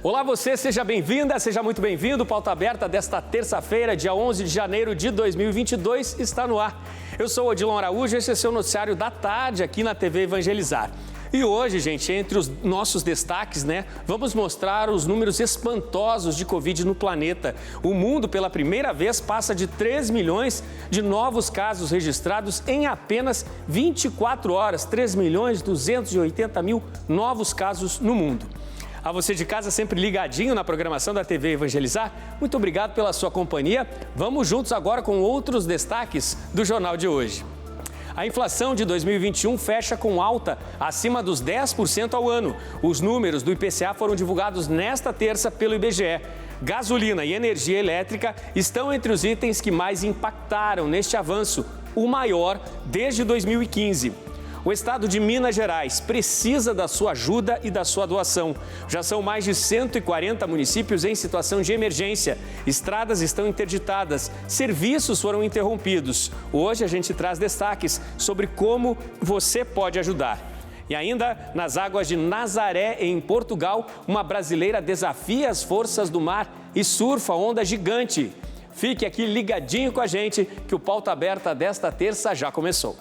Olá você, seja bem-vinda, seja muito bem-vindo. Pauta Aberta desta terça-feira, dia 11 de janeiro de 2022, está no ar. Eu sou o Odilon Araújo, esse é o seu noticiário da tarde aqui na TV Evangelizar. E hoje, gente, entre os nossos destaques, vamos mostrar os números espantosos de Covid no planeta. O mundo, pela primeira vez, passa de 3 milhões de novos casos registrados em apenas 24 horas. 3.280.000 novos casos no mundo. A você de casa, sempre ligadinho na programação da TV Evangelizar, muito obrigado pela sua companhia. Vamos juntos agora com outros destaques do jornal de hoje. A inflação de 2021 fecha com alta acima dos 10% ao ano. Os números do IPCA foram divulgados nesta terça pelo IBGE. Gasolina e energia elétrica estão entre os itens que mais impactaram neste avanço, o maior desde 2015. O estado de Minas Gerais precisa da sua ajuda e da sua doação. Já são mais de 140 municípios em situação de emergência. Estradas estão interditadas, serviços foram interrompidos. Hoje a gente traz destaques sobre como você pode ajudar. E ainda, nas águas de Nazaré, em Portugal, uma brasileira desafia as forças do mar e surfa onda gigante. Fique aqui ligadinho com a gente que o Pauta Aberta desta terça já começou.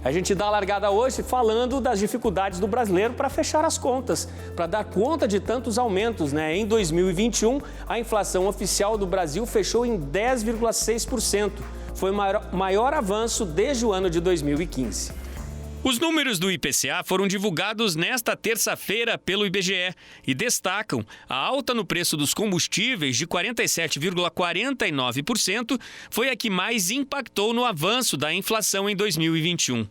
A gente dá a largada hoje falando das dificuldades do brasileiro para fechar as contas, para dar conta de tantos aumentos, Em 2021, a inflação oficial do Brasil fechou em 10,6%. Foi o maior avanço desde o ano de 2015. Os números do IPCA foram divulgados nesta terça-feira pelo IBGE e destacam a alta no preço dos combustíveis de 47,49%, foi a que mais impactou no avanço da inflação em 2021.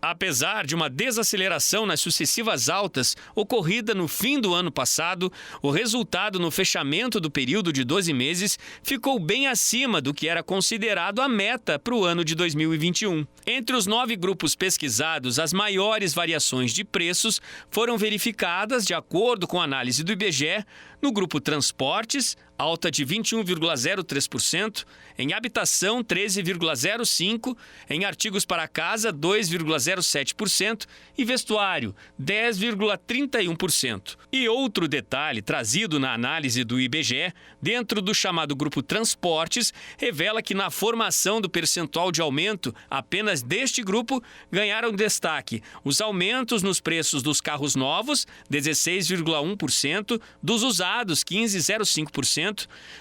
Apesar de uma desaceleração nas sucessivas altas ocorrida no fim do ano passado, o resultado no fechamento do período de 12 meses ficou bem acima do que era considerado a meta para o ano de 2021. Entre os 9 grupos pesquisados, as maiores variações de preços foram verificadas, de acordo com a análise do IBGE, no grupo Transportes, alta de 21,03%, em habitação 13,05%, em artigos para casa 2,07% e vestuário 10,31%. E outro detalhe trazido na análise do IBGE, dentro do chamado grupo Transportes, revela que na formação do percentual de aumento apenas deste grupo ganharam destaque os aumentos nos preços dos carros novos, 16,1%, dos usados, 15,05%,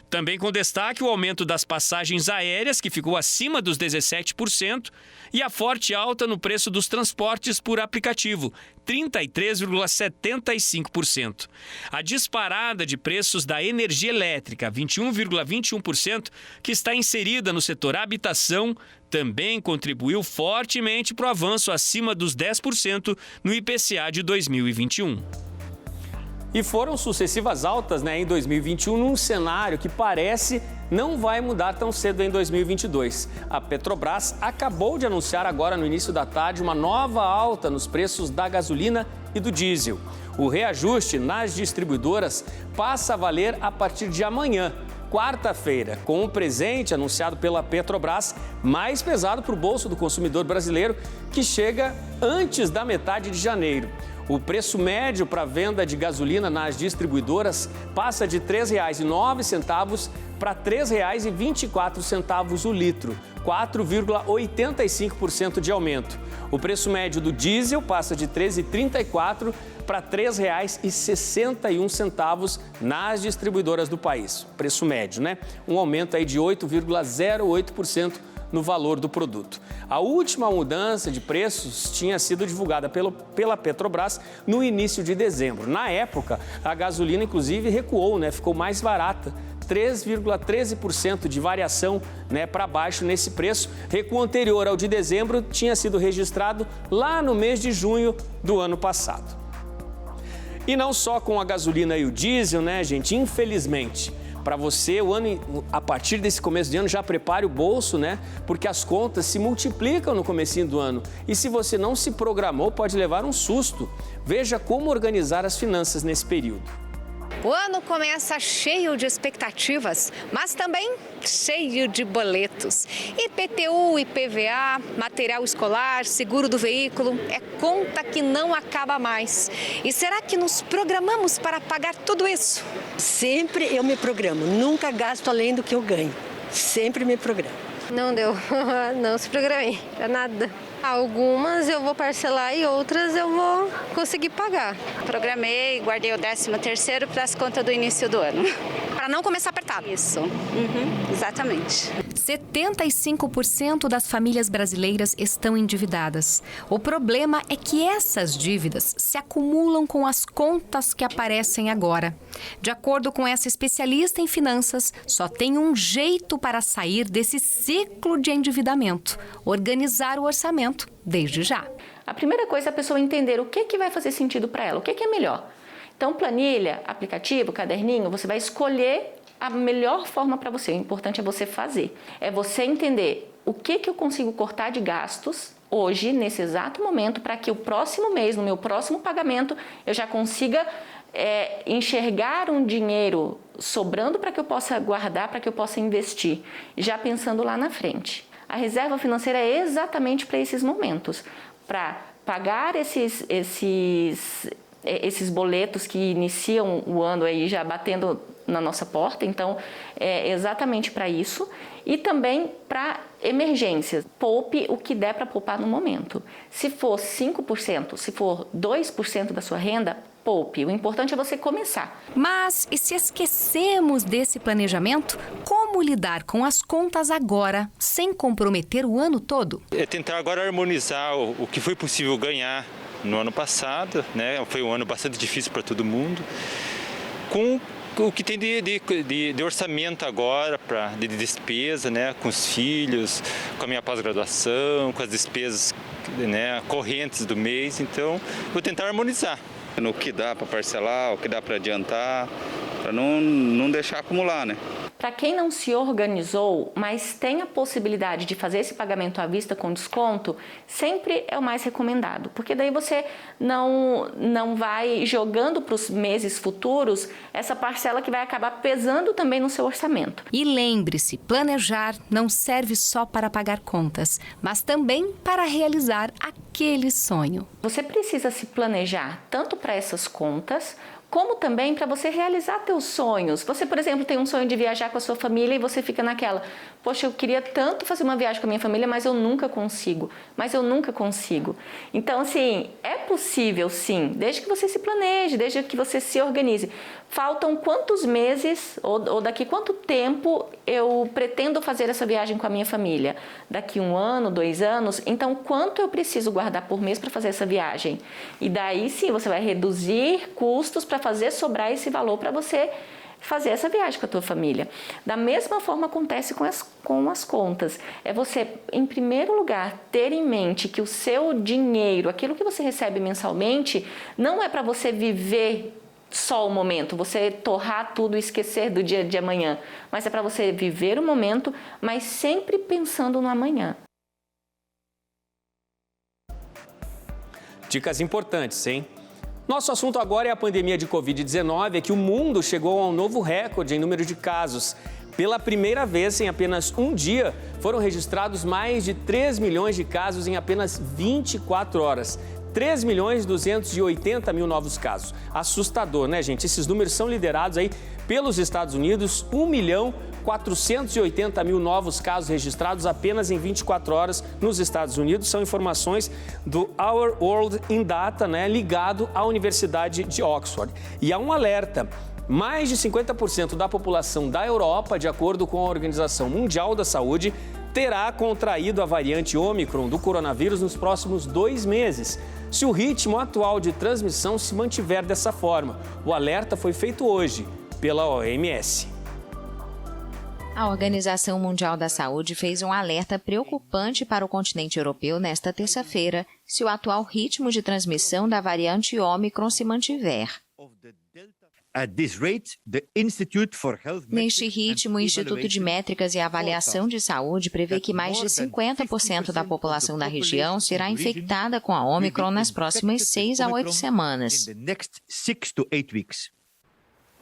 também com destaque o aumento das passagens aéreas, que ficou acima dos 17%, e a forte alta no preço dos transportes por aplicativo, 33,75%. A disparada de preços da energia elétrica, 21,21%, que está inserida no setor habitação, também contribuiu fortemente para o avanço acima dos 10% no IPCA de 2021. E foram sucessivas altas em 2021 num cenário que parece não vai mudar tão cedo em 2022. A Petrobras acabou de anunciar agora no início da tarde uma nova alta nos preços da gasolina e do diesel. O reajuste nas distribuidoras passa a valer a partir de amanhã, quarta-feira, com um presente anunciado pela Petrobras mais pesado para o bolso do consumidor brasileiro, que chega antes da metade de janeiro. O preço médio para a venda de gasolina nas distribuidoras passa de R$ 3,09 para R$ 3,24 o litro, 4,85% de aumento. O preço médio do diesel passa de R$ 13,34 para R$ 3,61 nas distribuidoras do país. Preço médio, Um aumento aí de 8,08% no valor do produto. A última mudança de preços tinha sido divulgada pela Petrobras no início de dezembro. Na época, a gasolina, inclusive, recuou, ficou mais barata. 3,13% de variação para baixo nesse preço. Recuo anterior ao de dezembro tinha sido registrado lá no mês de junho do ano passado. E não só com a gasolina e o diesel, gente? Infelizmente, para você, a partir desse começo de ano, já prepare o bolso, Porque as contas se multiplicam no comecinho do ano. E se você não se programou, pode levar um susto. Veja como organizar as finanças nesse período. O ano começa cheio de expectativas, mas também cheio de boletos. IPTU, IPVA, material escolar, seguro do veículo, é conta que não acaba mais. E será que nos programamos para pagar tudo isso? Sempre eu me programo, nunca gasto além do que eu ganho. Sempre me programo. Não deu, não se programei para nada. Algumas eu vou parcelar e outras eu vou conseguir pagar. Programei, guardei o 13º para as contas do início do ano. Para não começar apertado. Isso, exatamente. 75% das famílias brasileiras estão endividadas. O problema é que essas dívidas se acumulam com as contas que aparecem agora. De acordo com essa especialista em finanças, só tem um jeito para sair desse ciclo de endividamento: organizar o orçamento desde já. A primeira coisa é a pessoa entender o que vai fazer sentido para ela, o que é melhor. Então, planilha, aplicativo, caderninho, você vai escolher a melhor forma para você. O importante é você fazer. É você entender o que eu consigo cortar de gastos hoje, nesse exato momento, para que o próximo mês, no meu próximo pagamento, eu já consiga enxergar um dinheiro sobrando para que eu possa guardar, para que eu possa investir, já pensando lá na frente. A reserva financeira é exatamente para esses momentos, para pagar esses boletos que iniciam o ano aí já batendo na nossa porta, então é exatamente para isso, e também para emergências. Poupe o que der para poupar no momento. Se for 5%, se for 2% da sua renda, poupe. O importante é você começar. Mas e se esquecemos desse planejamento, como lidar com as contas agora, sem comprometer o ano todo? É tentar agora harmonizar o que foi possível ganhar no ano passado, né? Foi um ano bastante difícil para todo mundo, com o que tem de orçamento agora, de despesa, né? Com os filhos, com a minha pós-graduação, com as despesas, né, correntes do mês. Então, vou tentar harmonizar. No que dá para parcelar, o que dá para adiantar, para não deixar acumular, né? Para quem não se organizou, mas tem a possibilidade de fazer esse pagamento à vista com desconto, sempre é o mais recomendado, porque daí você não vai jogando para os meses futuros essa parcela que vai acabar pesando também no seu orçamento. E lembre-se, planejar não serve só para pagar contas, mas também para realizar aquele sonho. Você precisa se planejar tanto para essas contas, como também para você realizar teus sonhos. Você, por exemplo, tem um sonho de viajar com a sua família e você fica naquela: poxa, eu queria tanto fazer uma viagem com a minha família, mas eu nunca consigo. Então, assim, é possível sim, desde que você se planeje, desde que você se organize. Faltam quantos meses ou daqui quanto tempo eu pretendo fazer essa viagem com a minha família? Daqui 1 ano, 2 anos? Então, quanto eu preciso guardar por mês para fazer essa viagem? E daí sim, você vai reduzir custos para fazer sobrar esse valor para você fazer essa viagem com a tua família. Da mesma forma acontece com as contas. É você, em primeiro lugar, ter em mente que o seu dinheiro, aquilo que você recebe mensalmente, não é para você viver só o momento, você torrar tudo e esquecer do dia de amanhã, mas é para você viver o momento, mas sempre pensando no amanhã. Dicas importantes, hein? Nosso assunto agora é a pandemia de Covid-19, é que o mundo chegou a um novo recorde em número de casos. Pela primeira vez, em apenas um dia, foram registrados mais de 3 milhões de casos em apenas 24 horas. 3.280.000 novos casos. Assustador, né, gente? Esses números são liderados aí pelos Estados Unidos, 1.480.000 novos casos registrados apenas em 24 horas nos Estados Unidos. São informações do Our World in Data, né, ligado à Universidade de Oxford. E há um alerta: mais de 50% da população da Europa, de acordo com a Organização Mundial da Saúde, terá contraído a variante Ômicron do coronavírus nos próximos 2 meses, se o ritmo atual de transmissão se mantiver dessa forma. O alerta foi feito hoje pela OMS. A Organização Mundial da Saúde fez um alerta preocupante para o continente europeu nesta terça-feira, se o atual ritmo de transmissão da variante Ômicron se mantiver. Neste ritmo, o Instituto de Métricas e Avaliação de Saúde prevê que mais de 50% da população da região será infectada com a Ômicron nas próximas 6 a 8 semanas.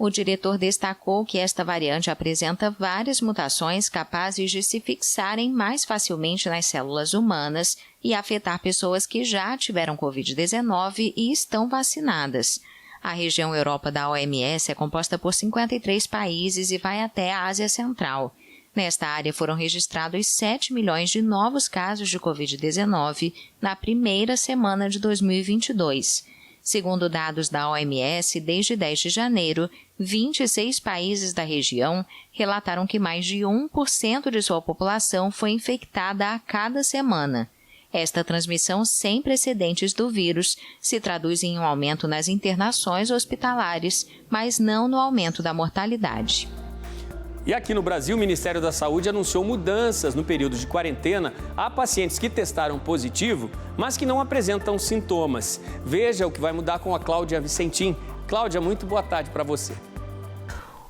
O diretor destacou que esta variante apresenta várias mutações capazes de se fixarem mais facilmente nas células humanas e afetar pessoas que já tiveram Covid-19 e estão vacinadas. A região Europa da OMS é composta por 53 países e vai até a Ásia Central. Nesta área foram registrados 7 milhões de novos casos de Covid-19 na primeira semana de 2022. Segundo dados da OMS, desde 10 de janeiro, 26 países da região relataram que mais de 1% de sua população foi infectada a cada semana. Esta transmissão sem precedentes do vírus se traduz em um aumento nas internações hospitalares, mas não no aumento da mortalidade. E aqui no Brasil, o Ministério da Saúde anunciou mudanças no período de quarentena a pacientes que testaram positivo, mas que não apresentam sintomas. Veja o que vai mudar com a Cláudia Vicentim. Cláudia, muito boa tarde para você.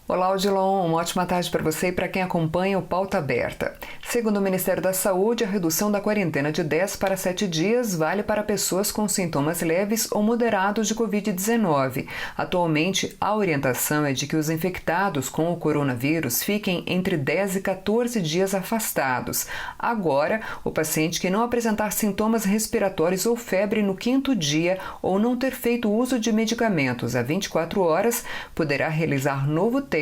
Olá, Odilon. Uma ótima tarde para você e para quem acompanha o Pauta Aberta. Segundo o Ministério da Saúde, a redução da quarentena de 10 para 7 dias vale para pessoas com sintomas leves ou moderados de Covid-19. Atualmente, a orientação é de que os infectados com o coronavírus fiquem entre 10 e 14 dias afastados. Agora, o paciente que não apresentar sintomas respiratórios ou febre no 5º dia ou não ter feito uso de medicamentos há 24 horas poderá realizar novo teste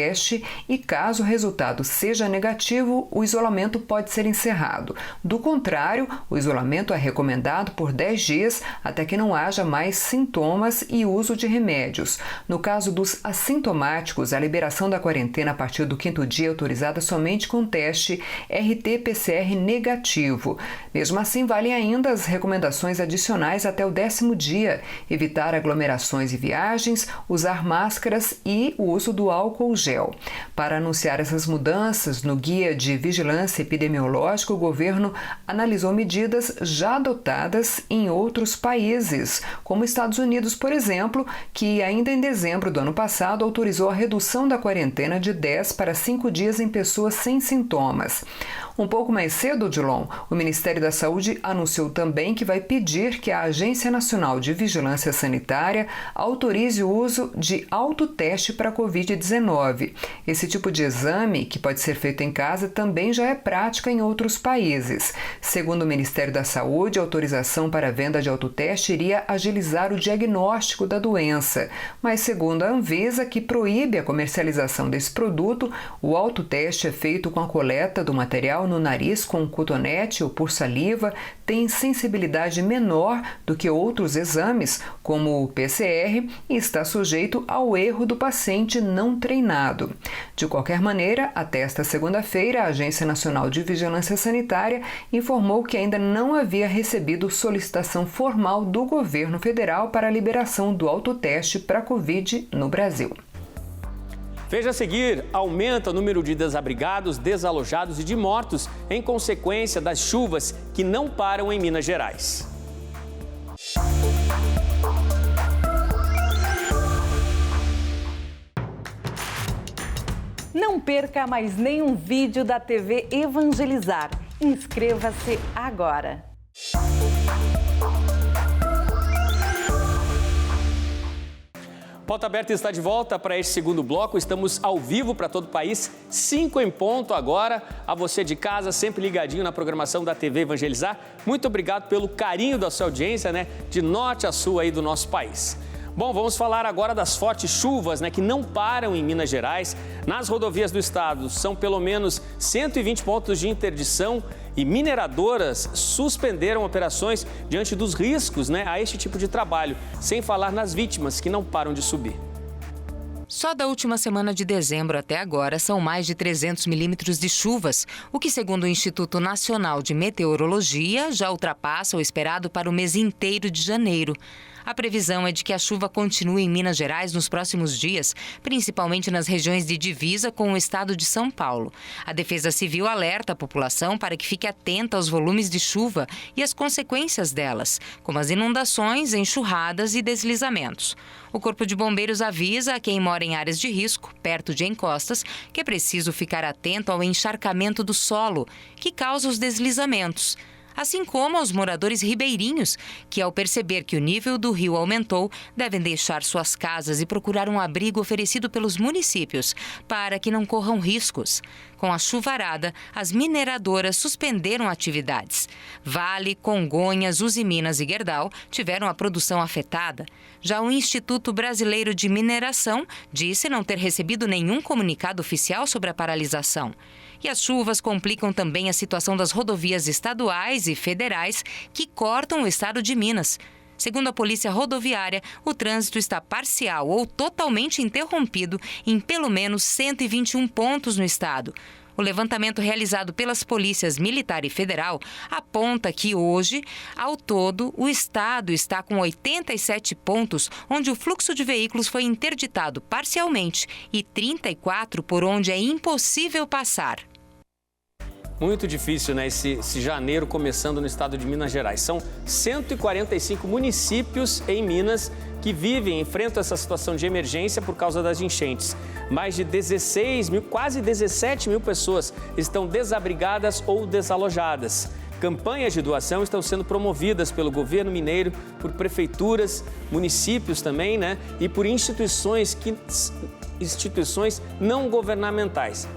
e, caso o resultado seja negativo, o isolamento pode ser encerrado. Do contrário, o isolamento é recomendado por 10 dias até que não haja mais sintomas e uso de remédios. No caso dos assintomáticos, a liberação da quarentena a partir do 5º dia é autorizada somente com teste RT-PCR negativo. Mesmo assim, valem ainda as recomendações adicionais até o 10º dia: evitar aglomerações e viagens, usar máscaras e o uso do álcool gel. Para anunciar essas mudanças, no Guia de Vigilância Epidemiológica, o governo analisou medidas já adotadas em outros países, como Estados Unidos, por exemplo, que ainda em dezembro do ano passado autorizou a redução da quarentena de 10 para 5 dias em pessoas sem sintomas. Um pouco mais cedo, Odilon, o Ministério da Saúde anunciou também que vai pedir que a Agência Nacional de Vigilância Sanitária autorize o uso de autoteste para Covid-19. Esse tipo de exame, que pode ser feito em casa, também já é prática em outros países. Segundo o Ministério da Saúde, a autorização para a venda de autoteste iria agilizar o diagnóstico da doença. Mas, segundo a Anvisa, que proíbe a comercialização desse produto, o autoteste é feito com a coleta do material no nariz com cotonete ou por saliva, tem sensibilidade menor do que outros exames, como o PCR, e está sujeito ao erro do paciente não treinado. De qualquer maneira, até esta segunda-feira, a Agência Nacional de Vigilância Sanitária informou que ainda não havia recebido solicitação formal do governo federal para a liberação do autoteste para Covid no Brasil. Veja a seguir: aumenta o número de desabrigados, desalojados e de mortos em consequência das chuvas que não param em Minas Gerais. Não perca mais nenhum vídeo da TV Evangelizar. Inscreva-se agora. Pauta Aberta está de volta para este segundo bloco. Estamos ao vivo para todo o país, 5 em ponto agora. A você de casa, sempre ligadinho na programação da TV Evangelizar. Muito obrigado pelo carinho da sua audiência, de norte a sul aí do nosso país. Bom, vamos falar agora das fortes chuvas, que não param em Minas Gerais. Nas rodovias do estado, são pelo menos 120 pontos de interdição e mineradoras suspenderam operações diante dos riscos, a este tipo de trabalho, sem falar nas vítimas que não param de subir. Só da última semana de dezembro até agora são mais de 300 milímetros de chuvas, o que, segundo o Instituto Nacional de Meteorologia, já ultrapassa o esperado para o mês inteiro de janeiro. A previsão é de que a chuva continue em Minas Gerais nos próximos dias, principalmente nas regiões de divisa com o estado de São Paulo. A Defesa Civil alerta a população para que fique atenta aos volumes de chuva e às consequências delas, como as inundações, enxurradas e deslizamentos. O Corpo de Bombeiros avisa a quem mora em áreas de risco, perto de encostas, que é preciso ficar atento ao encharcamento do solo, que causa os deslizamentos. assim como aos moradores ribeirinhos, que ao perceber que o nível do rio aumentou, devem deixar suas casas e procurar um abrigo oferecido pelos municípios, para que não corram riscos. Com a chuvarada, as mineradoras suspenderam atividades. Vale, Congonhas, Usiminas e Gerdau tiveram a produção afetada. Já o Instituto Brasileiro de Mineração disse não ter recebido nenhum comunicado oficial sobre a paralisação. E as chuvas complicam também a situação das rodovias estaduais e federais que cortam o estado de Minas. Segundo a Polícia Rodoviária, o trânsito está parcial ou totalmente interrompido em pelo menos 121 pontos no estado. O levantamento realizado pelas polícias militar e federal aponta que hoje, ao todo, o estado está com 87 pontos onde o fluxo de veículos foi interditado parcialmente e 34 por onde é impossível passar. Muito difícil, né, esse janeiro começando no estado de Minas Gerais. São 145 municípios em Minas que enfrentam essa situação de emergência por causa das enchentes. Mais de 16 mil, quase 17 mil pessoas estão desabrigadas ou desalojadas. Campanhas de doação estão sendo promovidas pelo governo mineiro, por prefeituras, municípios também, né, e por instituições não governamentais.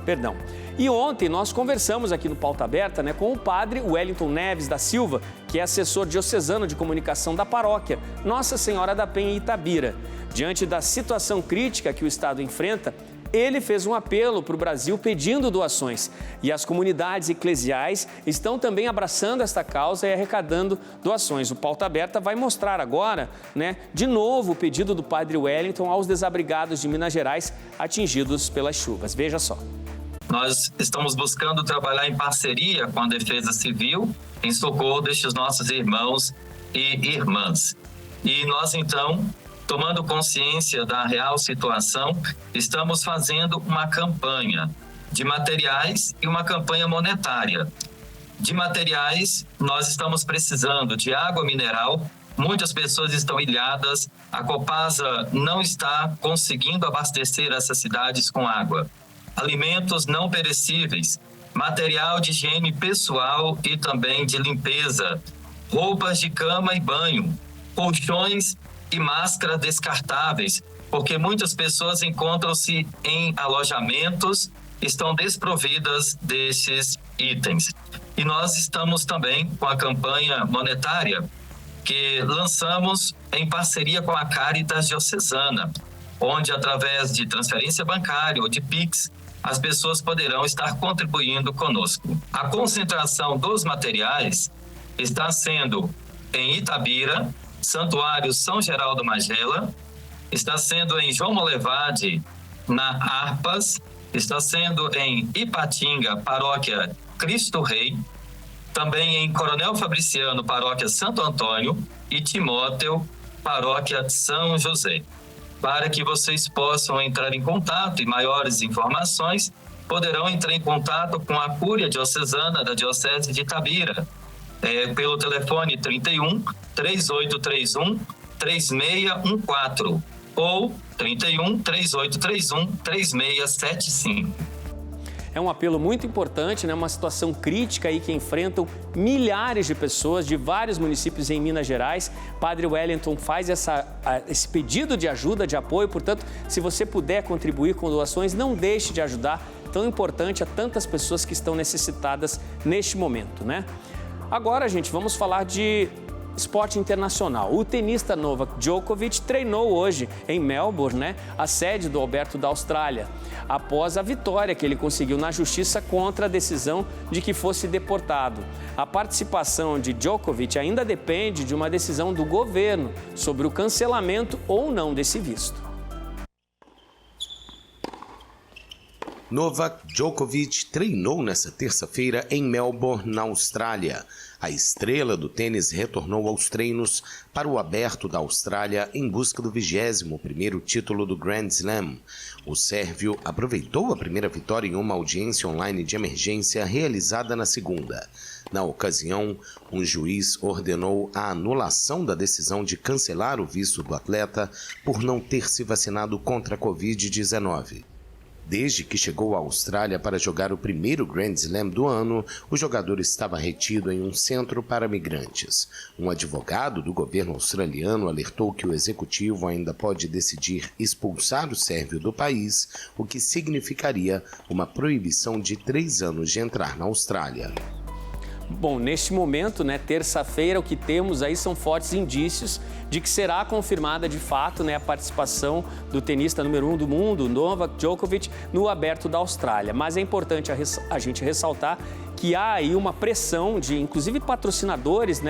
E ontem nós conversamos aqui no Pauta Aberta, né, com o padre Wellington Neves da Silva, que é assessor diocesano de comunicação da paróquia Nossa Senhora da Penha em Itabira. Diante da situação crítica que o estado enfrenta, ele fez um apelo para o Brasil pedindo doações. E as comunidades eclesiais estão também abraçando esta causa e arrecadando doações. O Pauta Aberta vai mostrar agora, né, de novo o pedido do padre Wellington aos desabrigados de Minas Gerais atingidos pelas chuvas. Veja só. Nós estamos buscando trabalhar em parceria com a Defesa Civil em socorro destes nossos irmãos e irmãs. E nós, então, tomando consciência da real situação, estamos fazendo uma campanha de materiais e uma campanha monetária. De materiais, nós estamos precisando de água mineral. Muitas pessoas estão ilhadas, a Copasa não está conseguindo abastecer essas cidades com água. Alimentos não perecíveis, material de higiene pessoal e também de limpeza, roupas de cama e banho, colchões e máscaras descartáveis, porque muitas pessoas encontram-se em alojamentos, estão desprovidas desses itens. E nós estamos também com a campanha monetária que lançamos em parceria com a Caritas Diocesana, onde através de transferência bancária ou de Pix, as pessoas poderão estar contribuindo conosco. A concentração dos materiais está sendo em Itabira, Santuário São Geraldo Magela, está sendo em João Molevade, na Harpas, está sendo em Ipatinga, Paróquia Cristo Rei, também em Coronel Fabriciano, Paróquia Santo Antônio, e Timóteo, Paróquia São José. Para que vocês possam entrar em contato e maiores informações, poderão entrar em contato com a Cúria Diocesana da Diocese de Itabira, pelo telefone 31 3831 3614 ou 31 3831 3675. É um apelo muito importante, né? Uma situação crítica aí que enfrentam milhares de pessoas de vários municípios em Minas Gerais. Padre Wellington faz esse pedido de ajuda, de apoio. Portanto, se você puder contribuir com doações, não deixe de ajudar. Tão importante a tantas pessoas que estão necessitadas neste momento, né? Agora, gente, vamos falar de esporte internacional. O tenista Novak Djokovic treinou hoje em Melbourne, né, a sede do Aberto da Austrália, após a vitória que ele conseguiu na justiça contra a decisão de que fosse deportado. A participação de Djokovic ainda depende de uma decisão do governo sobre o cancelamento ou não desse visto. Novak Djokovic treinou nesta terça-feira em Melbourne, na Austrália. A estrela do tênis retornou aos treinos para o Aberto da Austrália em busca do 21º título do Grand Slam. O sérvio aproveitou a primeira vitória em uma audiência online de emergência realizada na segunda. Na ocasião, um juiz ordenou a anulação da decisão de cancelar o visto do atleta por não ter se vacinado contra a Covid-19. Desde que chegou à Austrália para jogar o primeiro Grand Slam do ano, o jogador estava retido em um centro para migrantes. Um advogado do governo australiano alertou que o executivo ainda pode decidir expulsar o sérvio do país, o que significaria uma proibição de 3 anos de entrar na Austrália. Bom, neste momento, terça-feira, o que temos aí são fortes indícios de que será confirmada de fato a participação do tenista número 1 do mundo, Novak Djokovic, no Aberto da Austrália. Mas é importante a gente ressaltar que há aí uma pressão de, inclusive, patrocinadores,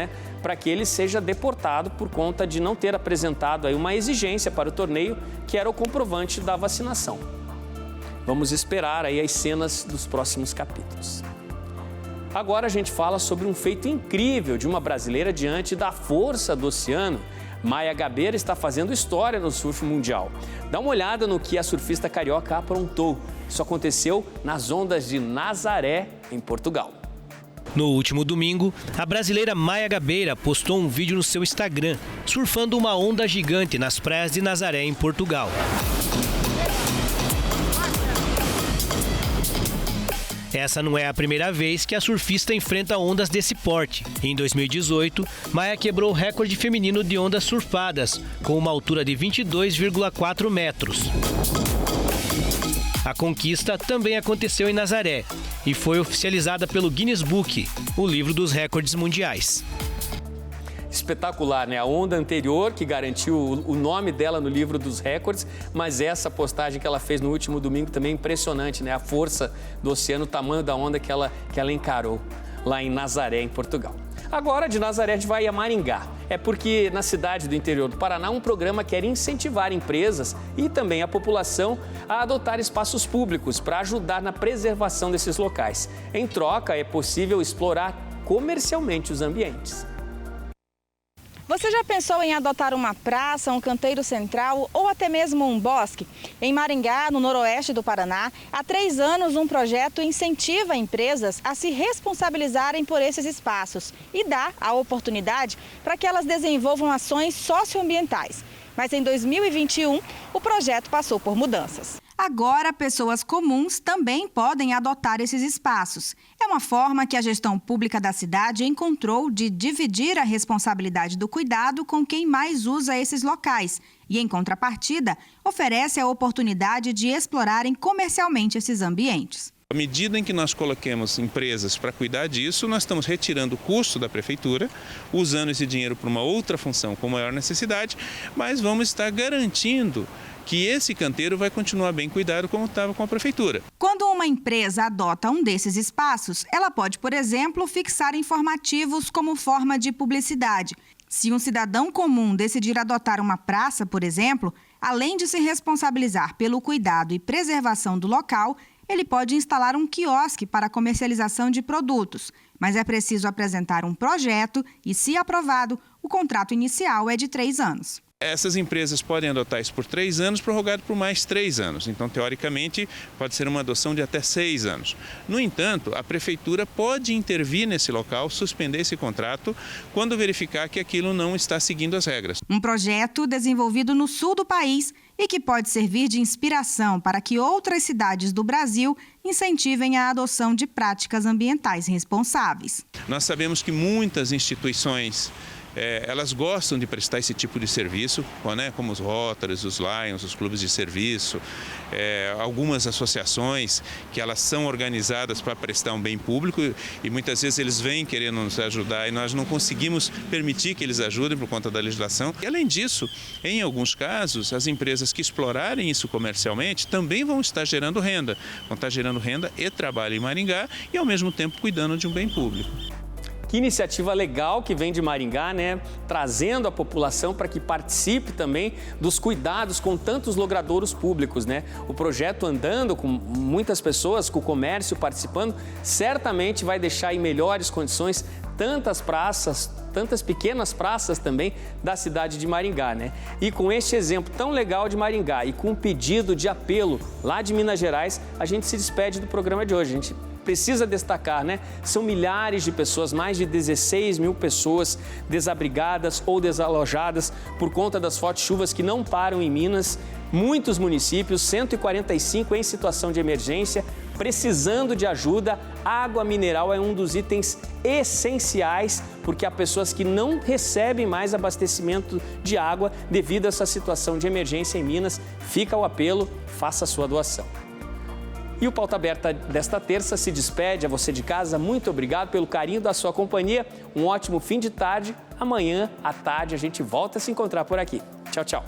para que ele seja deportado por conta de não ter apresentado aí uma exigência para o torneio, que era o comprovante da vacinação. Vamos esperar aí as cenas dos próximos capítulos. Agora a gente fala sobre um feito incrível de uma brasileira diante da força do oceano. Maia Gabeira está fazendo história no surf mundial. Dá uma olhada no que a surfista carioca aprontou. Isso aconteceu nas ondas de Nazaré, em Portugal. No último domingo, a brasileira Maia Gabeira postou um vídeo no seu Instagram, surfando uma onda gigante nas praias de Nazaré, em Portugal. Essa não é a primeira vez que a surfista enfrenta ondas desse porte. Em 2018, Maia quebrou o recorde feminino de ondas surfadas, com uma altura de 22,4 metros. A conquista também aconteceu em Nazaré e foi oficializada pelo Guinness Book, o livro dos recordes mundiais. Espetacular, A onda anterior que garantiu o nome dela no livro dos recordes, mas essa postagem que ela fez no último domingo também é impressionante, A força do oceano, o tamanho da onda que ela encarou lá em Nazaré, em Portugal. Agora, de Nazaré, a gente vai a Maringá. É porque na cidade do interior do Paraná, um programa quer incentivar empresas e também a população a adotar espaços públicos para ajudar na preservação desses locais. Em troca, é possível explorar comercialmente os ambientes. Você já pensou em adotar uma praça, um canteiro central ou até mesmo um bosque? Em Maringá, no noroeste do Paraná, há 3 anos um projeto incentiva empresas a se responsabilizarem por esses espaços e dá a oportunidade para que elas desenvolvam ações socioambientais. Mas em 2021, o projeto passou por mudanças. Agora, pessoas comuns também podem adotar esses espaços. É uma forma que a gestão pública da cidade encontrou de dividir a responsabilidade do cuidado com quem mais usa esses locais e, em contrapartida, oferece a oportunidade de explorarem comercialmente esses ambientes. À medida em que nós coloquemos empresas para cuidar disso, nós estamos retirando o custo da prefeitura, usando esse dinheiro para uma outra função com maior necessidade, mas vamos estar garantindo que esse canteiro vai continuar bem cuidado como estava com a prefeitura. Quando uma empresa adota um desses espaços, ela pode, por exemplo, fixar informativos como forma de publicidade. Se um cidadão comum decidir adotar uma praça, por exemplo, além de se responsabilizar pelo cuidado e preservação do local, ele pode instalar um quiosque para comercialização de produtos, mas é preciso apresentar um projeto e, se aprovado, o contrato inicial é de 3 anos. Essas empresas podem adotar isso por 3 anos, prorrogado por mais 3 anos. Então, teoricamente, pode ser uma adoção de até 6 anos. No entanto, a prefeitura pode intervir nesse local, suspender esse contrato, quando verificar que aquilo não está seguindo as regras. Um projeto desenvolvido no sul do país e que pode servir de inspiração para que outras cidades do Brasil incentivem a adoção de práticas ambientais responsáveis. Nós sabemos que muitas instituições elas gostam de prestar esse tipo de serviço, como os Rotaries, os Lions, os clubes de serviço, algumas associações que elas são organizadas para prestar um bem público e muitas vezes eles vêm querendo nos ajudar e nós não conseguimos permitir que eles ajudem por conta da legislação. E além disso, em alguns casos, as empresas que explorarem isso comercialmente também vão estar gerando renda e trabalho em Maringá e ao mesmo tempo cuidando de um bem público. Que iniciativa legal que vem de Maringá, trazendo a população para que participe também dos cuidados com tantos logradouros públicos, O projeto andando com muitas pessoas, com o comércio participando, certamente vai deixar em melhores condições tantas praças, tantas pequenas praças também da cidade de Maringá, E com este exemplo tão legal de Maringá e com um pedido de apelo lá de Minas Gerais, a gente se despede do programa de hoje. A gente precisa destacar, né? São milhares de pessoas, mais de 16 mil pessoas desabrigadas ou desalojadas por conta das fortes chuvas que não param em Minas. Muitos municípios, 145 em situação de emergência, precisando de ajuda. Água mineral é um dos itens essenciais, porque há pessoas que não recebem mais abastecimento de água devido a essa situação de emergência em Minas. Fica o apelo, faça a sua doação. E o Pauta Aberta desta terça se despede. A você de casa, muito obrigado pelo carinho da sua companhia. Um ótimo fim de tarde. Amanhã, à tarde, a gente volta a se encontrar por aqui. Tchau, tchau.